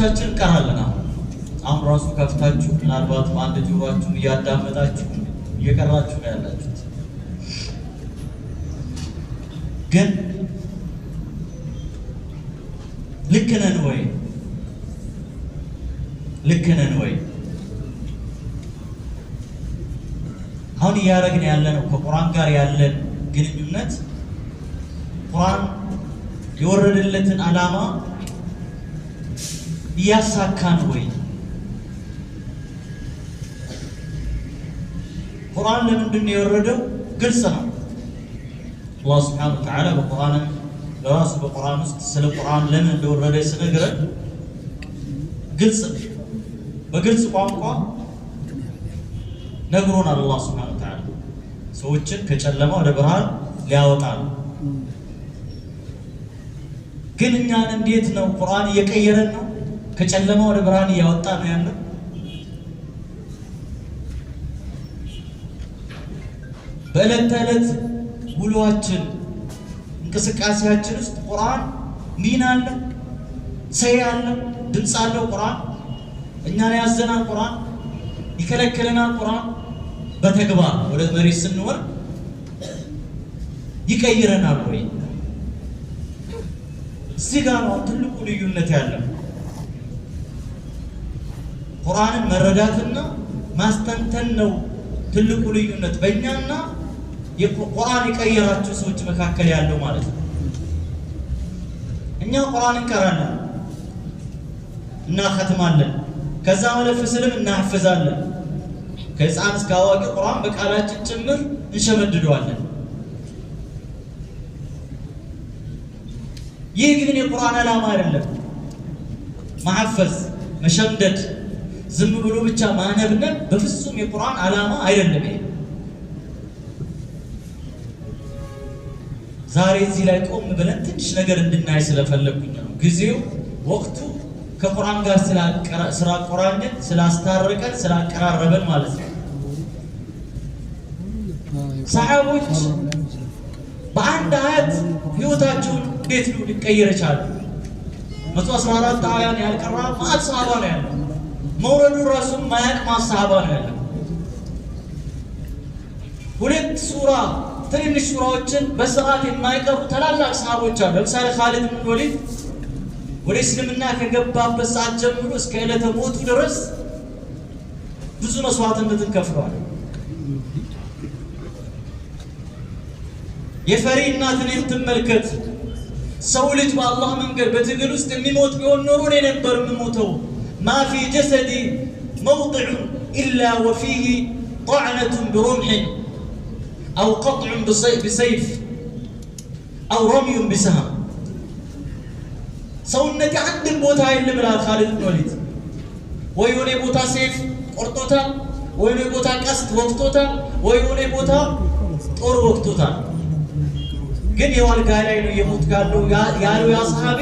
ብዙዎቻችን ቀራለና አሁን ራሱ ከፍታችሁ ምናልባት አንድ ጆሮአችሁ እያዳመጣችሁ እየቀራችሁ ነው ያላችሁት። ግን ልክ ነን ወይ? ልክ ነን ወይ? አሁን እያደረግን ያለነው ከቁርአን ጋር ያለን ግንኙነት ቁርአን የወረደለትን ዓላማ እያሳካን ወይ? ቁርአን ለምንድን ነው የወረደው? ግልጽ ነው። አላህ ሱብሓነሁ ወተዓላ በራሱ በቁርአን ውስጥ ስለ ቁርአን ለምን እንደወረደ ሲነግረን ግልጽ በግልጽ ቋንቋ ነግሮናል። አላህ ሱብሓነሁ ወተዓላ ሰዎችን ከጨለማ ወደ ብርሃን ሊያወጣ ነው። ግን እኛን እንዴት ነው ቁርአን እየቀየረን ነው? ከጨለማ ወደ ብርሃን እያወጣ ነው ያለው? በዕለት ተዕለት ውሏችን እንቅስቃሴያችን ውስጥ ቁርአን ሚና አለው፣ ሰይ አለው፣ ድምፅ አለው። ቁርአን እኛን ያዘናል፣ ቁርአን ይከለክለናል። ቁርአን በተግባር ወደ መሬት ስንወርድ ይቀይረናል ወይ? እዚህ ጋር ነው ትልቁ ልዩነት ያለው። ቁርአንን መረዳትና ማስተንተን ነው ትልቁ ልዩነት በእኛና የቁርአን የቀየራቸው ሰዎች መካከል ያለው ማለት ነው። እኛ ቁርአን እንቀራለን፣ እናختማለን፣ ከዛ መለፍ ስልም እናሐፍዛለን። ከህፃን እስከ አዋቂ ቁርአን በቃላችን ጭምር እንሸመድደዋለን። ይህ ግን የቁርአን ዓላማ አይደለም። ማሐፈዝ፣ መሸምደድ፣ ዝም ብሎ ብቻ ማነብነብ በፍጹም የቁርአን ዓላማ አይደለም። ይሄ ዛሬ እዚህ ላይ ቆም ብለን ትንሽ ነገር እንድናይ ስለፈለኩኝ ነው። ጊዜው ወቅቱ ከቁርአን ጋር ስላቆራኘን፣ ስላስታረቀን፣ ስላቀራረበን ማለት ነው። ሰሃቦች በአንድ አያት ህይወታቸውን እንዴት ነው ሊቀየር ይችላል? 114 አያን ያልቀራ ማአት ሰሃባ ነው ያለው። መውረዱ ራሱ ማያቅ ሰሃባ ነው ያለው። ሁለት ሱራ ትንሽ ሱራዎችን በስርዓት የማይቀሩ ታላላቅ ሰሃቦች አሉ። ለምሳሌ ኻሊድ ብን ወሊድ ወደ እስልምና ከገባበት ሰዓት ጀምሮ እስከ ዕለተ ሞቱ ድረስ ብዙ መስዋዕትነትን ከፍለዋል። የፈሪ እናትን የምትመልከት ሰው ልጅ በአላህ መንገድ በትግል ውስጥ የሚሞት ቢሆን ኖሮ እኔ ነበር የምሞተው። ማ ፊ ጀሰዲ መውضዕ ኢላ ወፊህ ጠዕነቱ ብሩምሕን አው ቀጥዑ ብሰይፍ አው ረምዩ ብሰሃም። ሰውነቴ አንድን ቦታ የለም ብላ ኻሊድ ብን ወሊድ ወይ የሆነ ቦታ ሰይፍ ቆርጦታል፣ ወይ የሆነ ቦታ ቀስት ወቅቶታል፣ ወይ የሆነ ቦታ ጦር ወቅቶታል። ግን የዋልጋ ላይ ነው የሞት ያለው ያ ሰሃቢ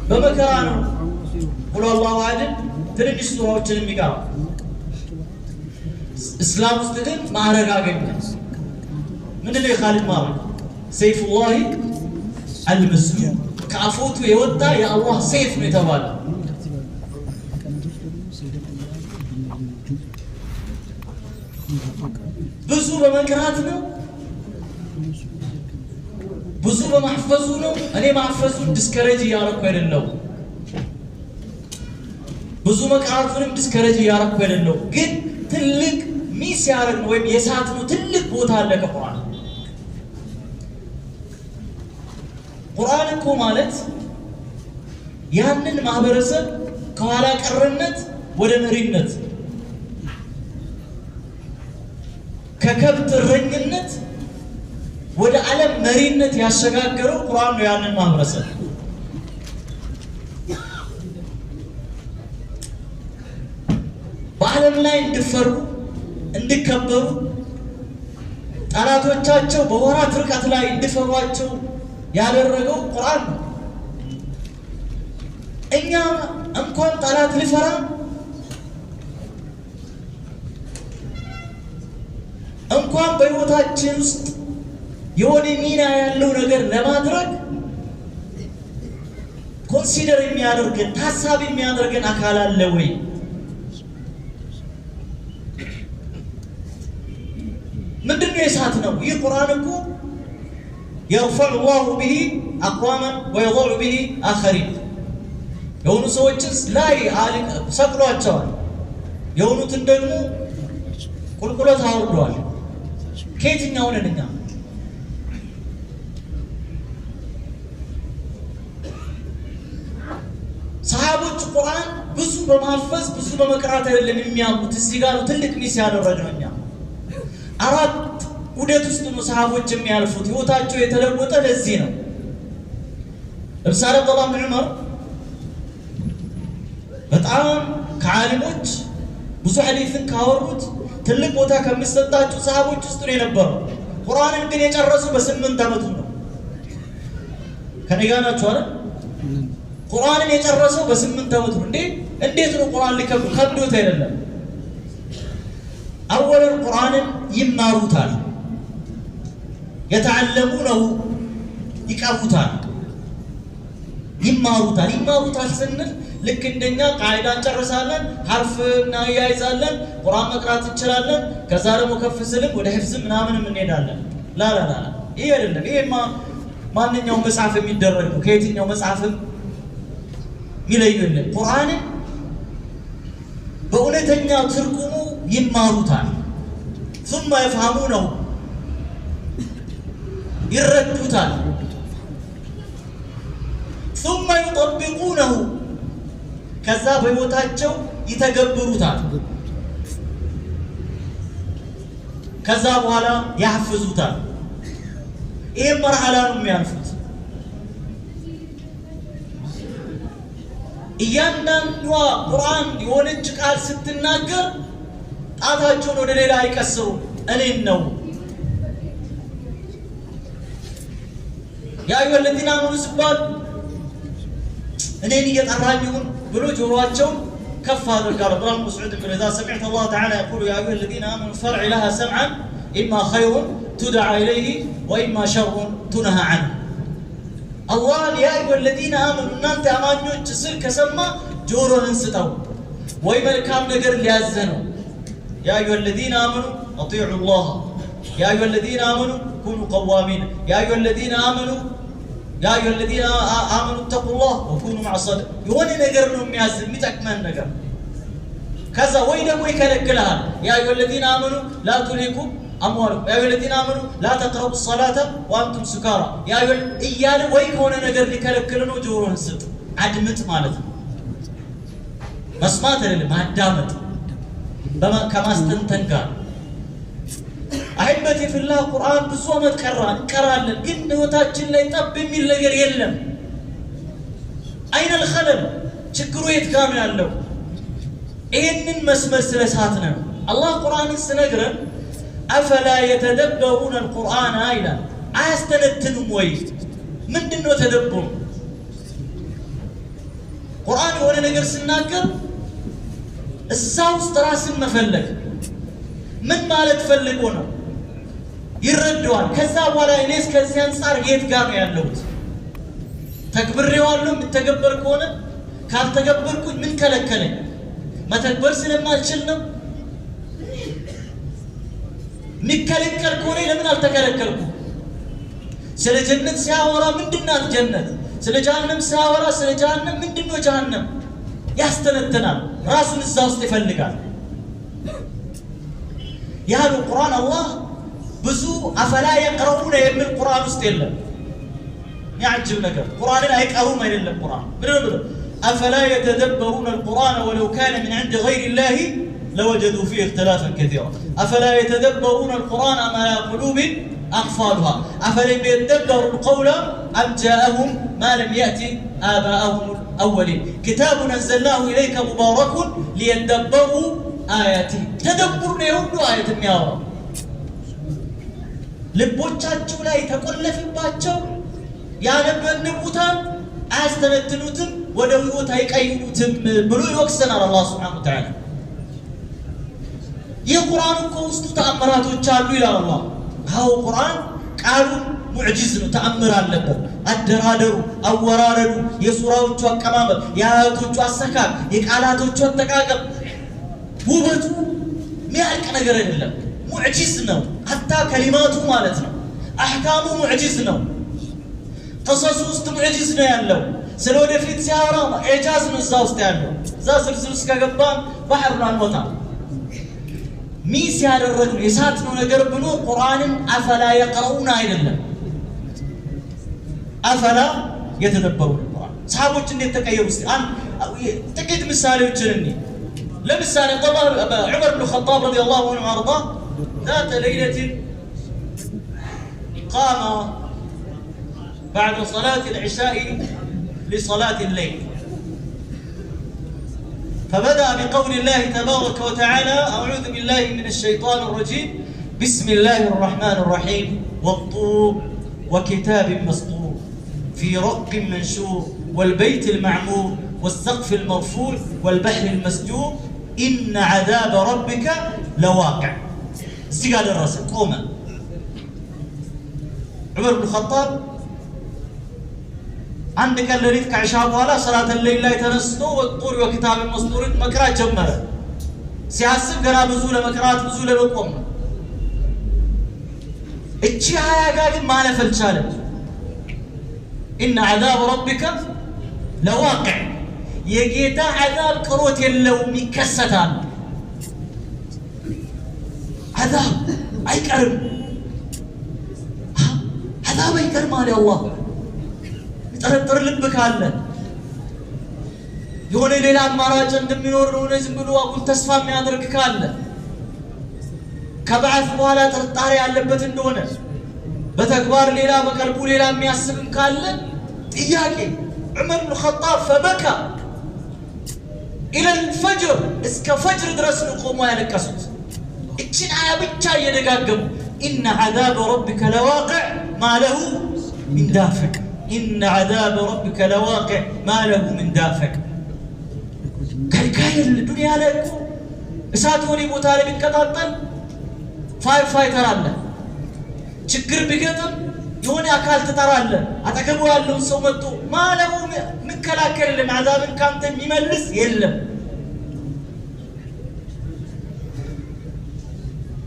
በመከራ ነው። ቁል አላሁ አሐድ ትንሽ ሱራዎችን የሚቀራ እስላም ውስጥ ግን ማዕረግ አገኘ። ምንድነው የኻሊድ ማዕረግ? ሰይፉላሂ አልመስሉል፣ ከአፎቱ የወጣ የአላህ ሰይፍ ነው የተባለ። ብዙ በመቅራት ነው፣ ብዙ በማህፈዙ ነው። እኔ ማህፈዙን ዲስከሬጅ እያረኩ አይደለም፣ ብዙ መቅራቱንም ዲስከሬጅ እያረኩ አይደለም። ግን ትልቅ ሚስ ያረግ ነው ወይም የሳት ነው ትልቅ ቦታ አለ ከቁርአን። ቁርአን እኮ ማለት ያንን ማህበረሰብ ከኋላ ቀርነት ወደ መሪነት፣ ከከብት እረኝነት ወደ ዓለም መሪነት ያሸጋገረው ቁርአን ነው። ያንን ማህበረሰብ በዓለም ላይ እንዲፈሩ፣ እንዲከበሩ፣ ጠላቶቻቸው በወራት ርቀት ላይ እንዲፈሯቸው ያደረገው ቁርአን ነው። እኛ እንኳን ጠላት ሊፈራ እንኳን በህይወታችን ውስጥ የሆነ ሚና ያለው ነገር ለማድረግ ኮንሲደር የሚያደርገን ታሳቢ የሚያደርገን አካል አለ ወይ? ምንድነው የሳት ነው? ይህ ቁርአን እኮ يرفع الله به أقواما ويضع به آخرين የሆኑ ሰዎችስ ላይ ሰቅሏቸዋል፣ የሆኑትን ደግሞ ቁልቁለት አውርደዋል። ከየትኛው ነን እኛ? ሰሃቦች ቁርአን ብዙ በማፈዝ ብዙ በመቅራት አይደለም የሚያምኑት። እዚህ ጋር ትልቅ ሚስ ያደረግነው እኛ አራት ውደት ውስጥ ነው ሰሃቦች የሚያልፉት። ህይወታቸው የተለወጠ ለዚህ ነው። ለምሳሌ አብዱላህ ብን ዑመር በጣም ከዓሊሞች ብዙ ሐዲስን ካወሩት ትልቅ ቦታ ከሚሰጣቸው ሰሃቦች ውስጥ ነው የነበረው። ቁርአንን ግን የጨረሱ በ8 ዓመቱ ነው። ከኔ ጋር ናችሁ አይደል? ቁርአንን የጨረሰው በ8 ዓመቱ ነው። እንዴት ነው ቁርአን ከብዶት አይደለም። አወለን ቁርአንን ይማሩታል፣ የተዓለሙነሁ ይቀሩታል። ይማሩታል ስንል ልክ እንደኛ ቃይዳ እንጨርሳለን፣ ሐርፍ እናያይዛለን፣ ቁርአን መቅራት እንችላለን። ከዛ ደግሞ ከፍ ስልም ወደ ሂፍዝ ምናምን እንሄዳለን። ላ ይሄ አይደለም። ይሄማ ማንኛውም መጽሐፍ የሚደረግ ነው። ከየትኛው መጽሐፍም ይለዩልን። ቁርአንን በእውነተኛ ትርጉሙ ይማሩታል። ثم يفهمونه ይረዱታል። ثم يطبقونه ከዛ በህይወታቸው ይተገብሩታል። ከዛ በኋላ ያህፍዙታል። ይሄ መርሐላ ነው የሚያልፉት። እያንዳንዷ ቁርአን የሆነች ቃል ስትናገር ጣታቸውን ወደ ሌላ አይቀስሩም። እኔን ነው ያ አዩሀ ለዚነ አመኑ ሲባል እኔን እየጠራኝ ይሁን ብሎ ጆሮአቸውን ከፍ አድርገዋል። አብዱላህ ብን መስዑድ ብን ኢዛ ሰሚዕተ አላህ ተዓላ የቁሉ ያ አዩሀ ለዚነ አመኑ ፈርዕ ለሃ ሰምዐን ኢማ ኸይሩን ቱድዓ ኢለይህ ወኢማ ሸሩን ቱነሃ ዐንሁ። አላህን ያ አዩሀ ለዚነ አመኑ እናንተ አማኞች ስል ከሰማ ጆሮህን ስጠው፣ ወይ መልካም ነገር ሊያዘ ነው። ያ አዩሀ ለዚነ አመኑ አጢዑ ላህ፣ ያ አዩሀ ለዚነ አመኑ ኩኑ ቀዋሚን፣ ያ አዩሀ ለዚነ አመኑ ያ አዩሀ ለዚነ አመኑ ተቁላህ ወኩኑ መዐ ሳዲቂን። የሆነ ነገር ነው የሚያዝ የሚጠቅመን ነገር። ከዛ ወይ ደግሞ ይከለክልሃል። ያ አዩሀ ለዚነ አመኑ ላ ቱልሂኩም አምዋሉኩም፣ ያ አዩሀ ለዚነ አመኑ ላ ተቅረቡ ሰላተ ወአንቱም ሱካራ እያለ ወይ ከሆነ ነገር ሊከለክል ነው። ጆሮህን ስጥ፣ አድምጥ ማለት ነው። መስማት አይደለም ማዳመጥ ከማስተንተን ጋር። አህበቴ ፊላህ ቁርአን ብዙ ዓመት እንቀራለን፣ ግን ህይወታችን ላይ ጠብ የሚል ነገር የለም። አይነል ኸለል ችግሩ የት ጋር ነው ያለው? ይህንን መስመር ስለሳት ነው። አላህ ቁርአንን ስነግረን አፈላ የተደበሩን አልቁርአን ይላል። አያስተነትኑም ወይ? ምንድነው ተደብሩ? ቁርአን የሆነ ነገር ስናገር እዛ ውስጥ ራስን መፈለግ ምን ማለት ፈልጎ ነው ይረዳዋል። ከዛ በኋላ እኔስ ከዚህ አንፃር የት ጋር ነው ያለሁት? ተግብሬዋለሁ። የምተገበር ከሆነ ካልተገበርኩኝ ምን ከለከለኝ? መተግበር ስለማልችል ነው። የሚከለከል ከሆነ ለምን አልተከለከልኩም? ስለ ጀነት ሲያወራ ምንድናት ጀነት? ስለ ጀሃነም ሲያወራ ስለ ጀሃነም ምንድነው ጀሃነም? ያስተነትናል። ራሱን እዛ ውስጥ ይፈልጋል። ያሉ ቁርአን አላህ ብዙ አፈላ የቅረኡነ የሚል ቁርአን ውስጥ የለም። ያጅብ ነገር ቁርአንን አይቀሩም አይደለም። ቁርአን ብሎ አፈላ የተደበሩነ አልቁርአን ወለው ካነ ሚን ዐንዲ ገይሪላሂ ለወጀዱ ፊህ እክትላፈን ከሲራ አፈላ የተደበሩነ አልቁርአን አም ዐላ ቁሉቢን አቅፋሉሃ አፈለም የተደበሩ አልቀውለ አም ጃአሁም ማ ለም የእቲ አባአሁም አልአወሊን ኪታቡን አንዘልናሁ ኢለይከ ሙባረኩን ሊየደበሩ አያቲ። ተደቡር ነው የሁሉ አያት የሚያወራው። ልቦቻቸው ላይ ተቆለፍባቸው ያነበንቡታል፣ አያስተነትኑትም፣ ወደ ህይወት አይቀይሩትም ብሎ ይወቅሰናል አላህ ሱብሓነሁ ወተዓላ። ይህ ቁርአን እኮ ውስጡ ተአምራቶች አሉ ይላል አላህ። አዎ ቁርአን ቃሉ ሙዕጂዝ ነው፣ ተአምር አለበት። አደራደሩ፣ አወራረዱ፣ የሱራዎቹ አቀማመጥ፣ የአያቶቹ አሰካክ፣ የቃላቶቹ አጠቃቀም ውበቱ ሚያልቅ ነገር አይደለም። ሙዕጂዝ ነው። ሐታ ከሊማቱ ማለት ነው። አህካሙ ሙዕጂዝ ነው። ቀሰሱ ውስጥ ሙዕጂዝ ነው ያለው። ስለ ወደፊት ሲያወራ ኢጃዝ ነው እዛ ውስጥ ያለው። እዛ ዝርዝር ውስጥ ከገባን ባህር ነው አንወጣም። ሚስ ያደረግነው የሳትነው ነገር ብሎ ቁርአንን አፈላ የቀረኡና አይደለም አፈላ የተደበሩ ቁርአን ሰሃቦች እንዴት ተቀየሩ? እስቲ ጥቂት ምሳሌዎችን እንይ። ለምሳሌ ዑመር ብን ኸጣብ ረዲየላሁ ዐንሁ ወአርዳ ذات ليلة قام بعد صلاة العشاء لصلاة الليل فبدأ بقول الله تبارك وتعالى أعوذ بالله من الشيطان الرجيم بسم الله الرحمن الرحيم والطور وكتاب مسطور في رق منشور والبيت المعمور والسقف المرفوع والبحر المسجور إن عذاب ربك لواقع. استقال الرسل قوما عمر بن الخطاب عندك الليل كعشاء ولا صلاة الليل لا يتنسطو والطور وكتاب مسطور مكرات جمرة سياسب قرا بزولة مكرات بزولة بقوم اتشي هيا قاقل ما نفل شالب إن عذاب ربك لواقع يجيتا عذاب كروت يلو مكستان عذاب أي كرم عذاب أي كرم على الله ጠረጥር ልብክ አለ የሆነ ሌላ አማራጭ እንደሚኖር ነው ዝም ብሎ አጉል ተስፋ የሚያደርግ ካለ ከበዓት በኋላ ጥርጣሬ ያለበት እንደሆነ በተግባር ሌላ በቀልቡ ሌላ የሚያስብም ካለ ጥያቄ ዑመር ብን ኸጣብ ፈበካ ኢለ الفجر እስከ ፈጅር ድረስ ነው ቆሞ ያለቀሱት። እቺን አያ ብቻ እየደጋገሙ ኢነ عذاب ربك لواقع ما له من دافع إن عذاب ربك لواقع ما له من دافع. كاي الدنيا لا يكون اساتوني بوتالي بيتقطعطل فايتر አለ ችግር ቢገጥም የሆነ አካል ተጠራለ አጠገቡ ያለው ሰው መጥቶ ማለው መከላከልልን አዛብን ካንተ የሚመልስ የለም።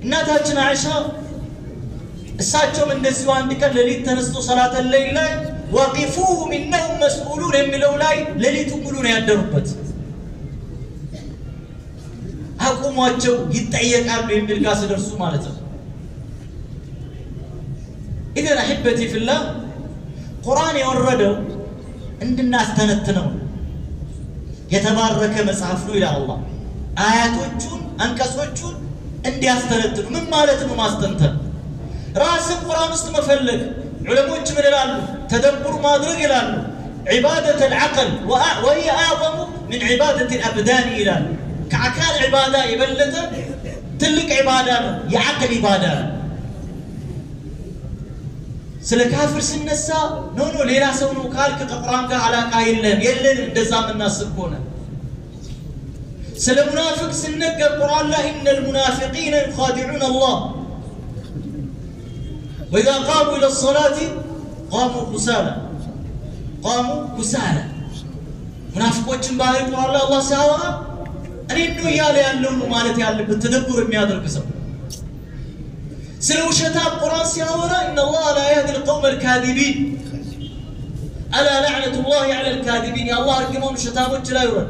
እናታችን አይሻ እሳቸውም እንደዚሁ አንድ ቀን ሌሊት ተነስቶ ሰላተ ለይል ላይ وقفوهم إنهم مسؤولون የሚለው ላይ ሌሊቱን ሙሉ ነው ያደሩበት። አቁሟቸው ይጠየቃሉ የሚል ጋር ሲደርሱ ማለት ነው። إذا أحبتي في الله ቁርአን የወረደው እንድናስተነትነው የተባረከ መጽሐፍ ነው ይላል አላህ። አያቶቹን አንቀጾቹን እንዲያስተነትኑ ምን ማለት ነው? ማስተንተን ራስን ቁርአን ውስጥ መፈለግ علماء من العلم تدبر ما أدرك العلم عبادة العقل وهي أعظم من عبادة الأبدان إلى كعكال عبادة يبلت تلك عبادة يعقل عبادة سلكافر سنسا نونو ليلا سونو كالك قرآن على قايلهم يلن دزام الناس سبونا سل منافق سنك القرآن لا إن المنافقين يخادعون الله وإذا قاموا إلى الصلاة قاموا كسالى منافقوችን ባህሪ ቁርአን ላይ አላህ ሲያወራ እኔ ነው ያለ ያለው ማለት ያለበት ተደብሮ የሚያደርግ ሰው ስለ ውሸታም ቁርአን ሲያወራ إن الله لا يهدي القوم الكاذبين ألا لعنة الله على الكاذبين يا الله እርግማን ውሸታሞች ላይ ይወራል።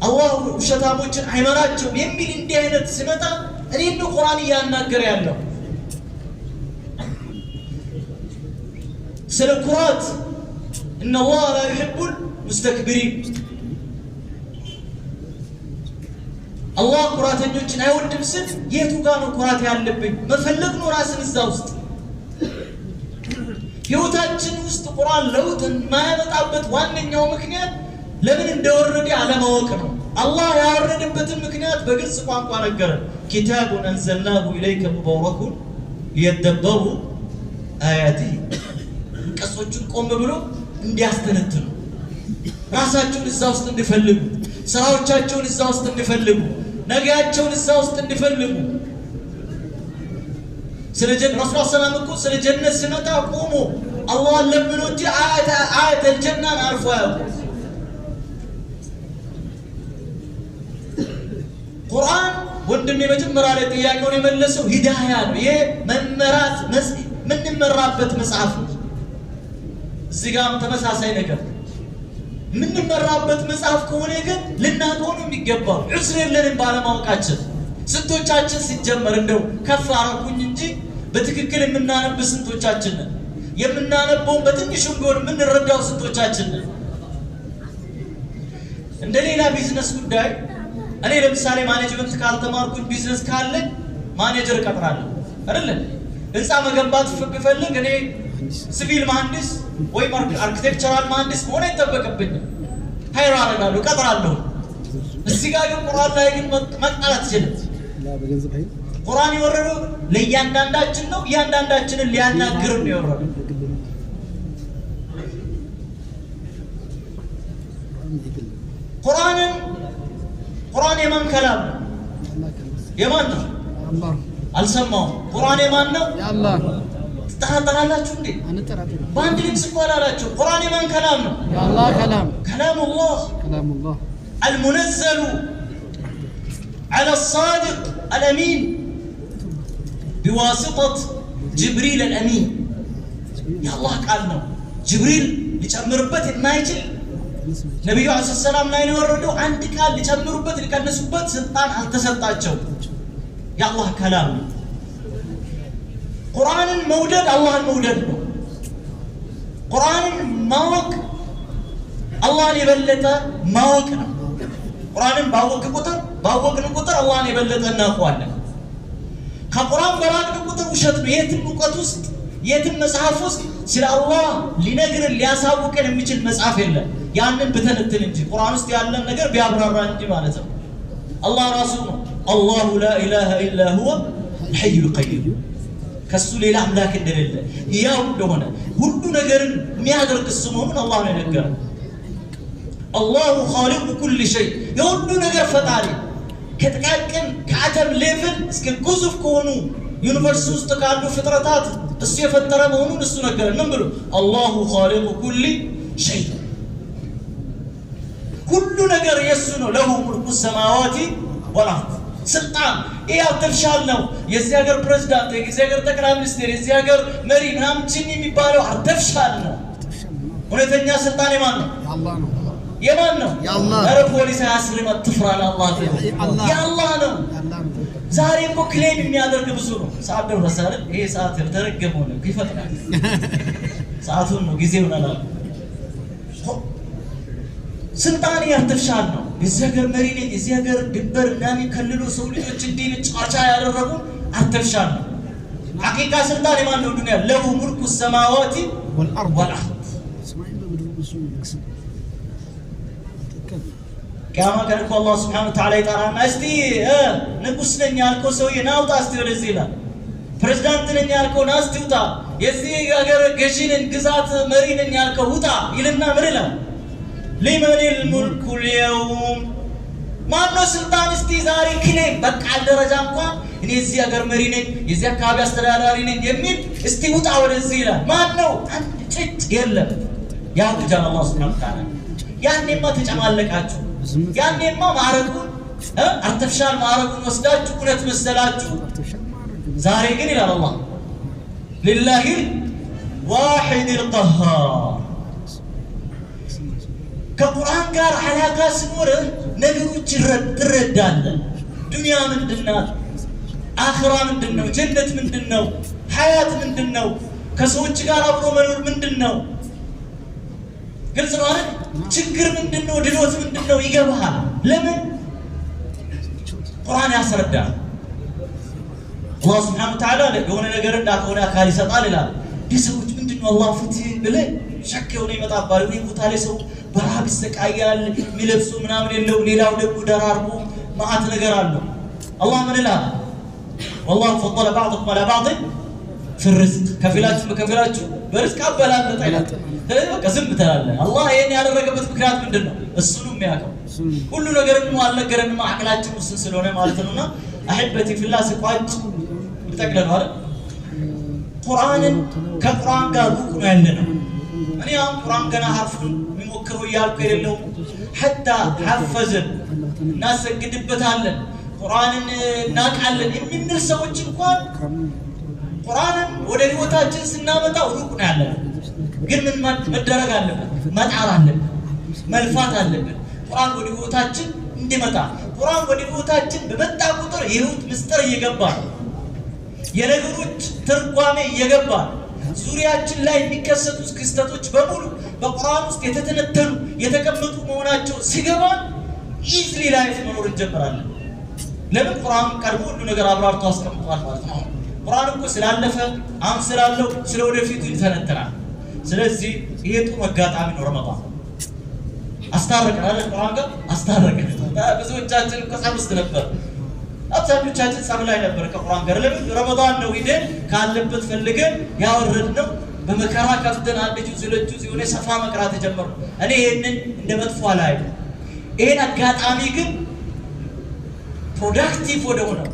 አላህ ውሸታሞችን አይመራቸውም የሚል እንዲህ አይነት ሲመጣ እኔ ነው ቁርአን እያናገረ ያለው سل كرات إن الله لا يحب المستكبرين الله كرات النجوم أيود بسد يتوقعوا كرات يعلبين ما فلقنا راس الزوست يوتاجن وسط قرآن لوتن ما يتعبد وان يوم مكنيات لمن ندور ردي على مواقعه الله يعرض بتم مكنيات بقول سبحان الله كتاب أنزلناه إليك مبارك ليدبروا آياته ቀሶቹን ቆም ብሎ እንዲያስተነትኑ ራሳቸውን እዛ ውስጥ እንዲፈልጉ ስራዎቻቸውን እዛ ውስጥ እንዲፈልጉ ነገያቸውን እዛ ውስጥ እንዲፈልጉ ስለ ጀነት ረሱል ሰለላሁ ዐለይሂ ወሰለም ስለ ጀነት ሲመጣ ቆሞ الله لمنو انت آية الجنة عرفوها قرآن وندم يمجمر على تياكون يملسوا هدايا يه ممرات من مرابط مسعف الزقام تمساسي نكر من مرابط مسعف كونه كن لنا كونه ميقبار عسر لنا بالا موقعችን ስንቶቻችን ሲጀመር እንደው ከፍ አረኩኝ እንጂ በትክክል የምናነብ ስንቶቻችን ነን የምናነበው በትንሹም ቢሆን የምንረዳው ስንቶቻችን ነን እንደሌላ ቢዝነስ ጉዳይ እኔ ለምሳሌ ማኔጅመንት ካልተማርኩኝ ቢዝነስ ካለ ማኔጀር ቀጥራለሁ አይደል ህንጻ መገንባት ፍቅፈልግ እኔ ሲቪል መሐንዲስ ወይ አርኪቴክቸራል መሐንዲስ ሆነ ይተበቀብኝ ሃይራ አደርጋለሁ ቀጥራለሁ እዚህ ጋር ቁርአን ላይ ግን መቅጣት ይችላል ቁርአን ይወረደው ለእያንዳንዳችን ነው እያንዳንዳችንን ሊያናግር ነው ይወረደው ቁርአን የማን ከላም የማን ነው አላህ አልሰማው ቁርአን የማን ነው ያአላህ ተጣጣላችሁ እንዴ አንጠራጠር ባንድ ልብስ ቆላላችሁ ቁርአን የማን ከላም ነው ያአላህ ከላሙላህ المنزل على الصادق الأمين بواسطة جبريل الأمين يا الله قالنا جبريل لتأمربت النايجل نبي عليه السلام لا يوردوا عندك قال لتأمربت لكنسبت سلطان هل تسلطاتشو يا الله كلام قرآن الموجود الله الموجود قرآن ماوك الله يبلته ماوكنا قرآن باوك نقطر الله يبلغنا أخوانا كقرآن براك نقطر وشتم يتم نقطوس يتم مسعفوس سل الله لنقر اللي أصابه كان ميجل مسعف إلا يعني بتن التنجي قرآن استيعلنا نقر بيابرار رانجي مالته الله رسوله الله لا إله إلا هو الحي القيوم كسولي لا أملاك الدليل ياهم لهنا كل نقر ميادر قسمه من الله نقر الله خالق كل شيء يقول نجر فتاري كتكاكن كعتم ليفل اسكن كوزف كونو يونيفرسوس تكالو فطرتات السيف الترمون نسو نجر نمبر الله خالق كل شيء كل نجر يسنو له ملك السماوات والارض سلطان ايه ارتفشالنا يزياغر بريزيدنت يزياغر تقرا منستر يزياغر مري نام تشني ميبالو ارتفشالنا ونتنيا سلطان يمان الله ነው يمان ነው ያአላህ አረ ፖሊስ አስልም አትፍራና አላህ ያ አላህ ነው ዛሬ እኮ ክሌም የሚያደርግ ብዙ ነው ሰዓት ደረሰ አይደል ይሄ ሰዓት የተረገመው ነው ይፈጥናል ሰዓቱን ነው ጊዜው ነው ስልጣን ያርተፍሻል ነው የዚህ ሀገር መሪ ነኝ የዚህ ሀገር ድንበር እናም ከልሎ ሰው ልጆች እንዲህ ጫጫ ያደረጉ አርተፍሻል ነው ሐቂቃ ስልጣን የማን ነው ዱንያ ለሁ ሙልኩ السماوات والارض كما قال الله سبحانه وتعالى يطرحنا استي ንጉስ ነኝ ያልከው ሰውዬ ናውጣ እስቲ ወደዚህ ይላል ፕሬዝዳንት ነኝ ያልከው ናስቲ ውጣ የዚህ ሀገር ገዢ ነኝ ግዛት መሪ ነኝ ያልከው ውጣ ይልና ምን ይላል لمن الملك اليوم ማነው ስልጣን እስቲ ዛሬ ክሌም በቃ ደረጃ እንኳን እኔ እዚህ ሀገር መሪ ነኝ የዚህ አካባቢ አስተዳዳሪ ነኝ የሚል እስቲ ውጣ ወደዚህ ይላል ማነው አንድ ጭጭ የለም ያ ጀና አላህ Subhanahu Wa Ta'ala ያኔማ ተጨማለቃችሁ ያኔማ ማረጉን አርተፍሻል ማረጉን ወስዳችሁ ኩነት መሰላችሁ ዛሬ ግን ይላል አላህ لله واحد القهار ከቁርአን ጋር አላቃ ሲኖር ነገሮች ትረዳለ ዱንያ ምንድነው አኺራ ምንድነው ጀነት ምንድነው ሐያት ምንድነው ከሰዎች ጋር አብሮ መኖር ምንድነው ግልጽ ነው አይደል ችግር ምንድነው ድሎት ምንድነው ይገባሃል ለምን ቁርአን ያስረዳል አላህ Subhanahu Wa Ta'ala ለሆነ ነገር እንዳከሆነ አካል ይሰጣል ይላል ዲሰዎች ምንድነው አላህ ፍትህ ብለ ሸከው ነው ይመጣባል ወይ ቦታ ላይ ሰው በራብ ይሰቃያል ሚለብሱ ምናምን የለው ሌላው ደግሞ ደራርቡ ማአት ነገር አለው አላህ ምን ይላል والله فضل بعضكم على بعض في الرزق كفيلاችሁ በከፊላችሁ በርዝቅ አበላለጠ ይላል በቃ ዝም ተላለ አላህ ይሄን ያደረገበት ምክንያት ምንድነው እሱ ነው የሚያውቀው ሁሉ ነገር ነው አልነገረንም አቅላችን ውስጥ ስለሆነ ማለት ነውና አህበቲ ፊላህ ሲቋጭ ተጠቅለሉ አይደል ቁርአንን ከቁርአን ጋር ሩቅ ነው ያለነው። እኔ አሁን ቁርአን ገና ሐርፉን የሚሞክረው እያልኩ የሌለው ሐታ ሐፈዝን እናሰግድበታለን ቁርአንን እናቃለን የሚል ሰዎች እንኳን ቁርአንን ወደ ህይወታችን ስናመጣው ሩቅ ነው ያለነው። ግን ምን መደረግ አለበት? መጣር አለበት፣ መልፋት አለበት። ቁርአን ወደ ህይወታችን እንዲመጣ ቁርአን ወደ ህይወታችን በመጣ ቁጥር የህይወት ምስጢር እየገባ የነገሮች ትርጓሜ እየገባ ዙሪያችን ላይ የሚከሰቱ ክስተቶች በሙሉ በቁርአን ውስጥ የተተነተኑ የተቀመጡ መሆናቸው ሲገባን ኢዝሊ ላይፍ መኖር እንጀምራለን። ለምን? ቁርአን ቀድሞ ሁሉ ነገር አብራርቶ አስቀምጧል ማለት ነው። ቁርአን እኮ ስላለፈ አሁን ስላለው ስለወደፊቱ ይተነተናል። ስለዚህ ይሄ ጥሩ አጋጣሚ ነው። ረመዳን አስታረቀን አይደል? ቁርአን ጋር አስታረቀን። ብዙዎቻችን ከጸብ ውስጥ ነበር፣ አብዛኞቻችን ጸብ ላይ ነበር ከቁርአን ጋር። ለምን? ረመዳን ነው ሄደን ካለበት ፈልገን ያወረድነው በመከራ ከፍተን አንድ ጁዝ ሁለት ጁዝ የሆነ ሰፋ መቅራት ጀመሩ። እኔ ይሄንን እንደ መጥፎ ላይ ይሄን አጋጣሚ ግን ፕሮዳክቲቭ ወደ ሆነው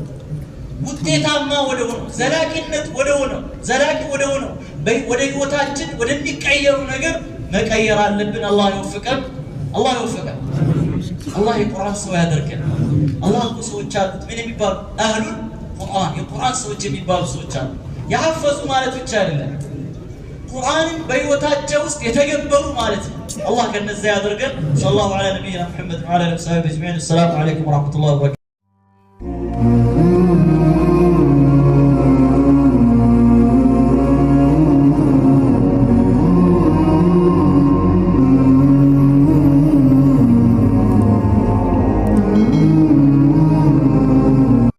ውጤታማ ወደ ሆነው ዘላቂነት ወደ ሆነው ዘላቂ ወደ ሆነው ወደ ህይወታችን ወደሚቀየሩ ነገር መቀየር አለብን። አላህ ይወፍቀን፣ አላህ ይወፍቀን፣ አላህ የቁርአን ሰው ያደርገን። አላህ ሰዎች አሉት ምን የሚባሉ አህሉል ቁርአን የቁርአን ሰዎች የሚባሉ ሰዎች አሉ። ያሐፈዙ ማለት ብቻ አይደለም ቁርአንን በህይወታቸው ውስጥ የተገበሩ ማለት ነው። አላህ ከነዛ ያደርገን። ሰለላሁ ዐላ ነቢይና ሙሐመድ ወዐላ አሊሂ ወሰሐቢሂ አጅመዒን። ሰላሙ ዐለይኩም ወራህመቱላሂ ወበረካቱሁ።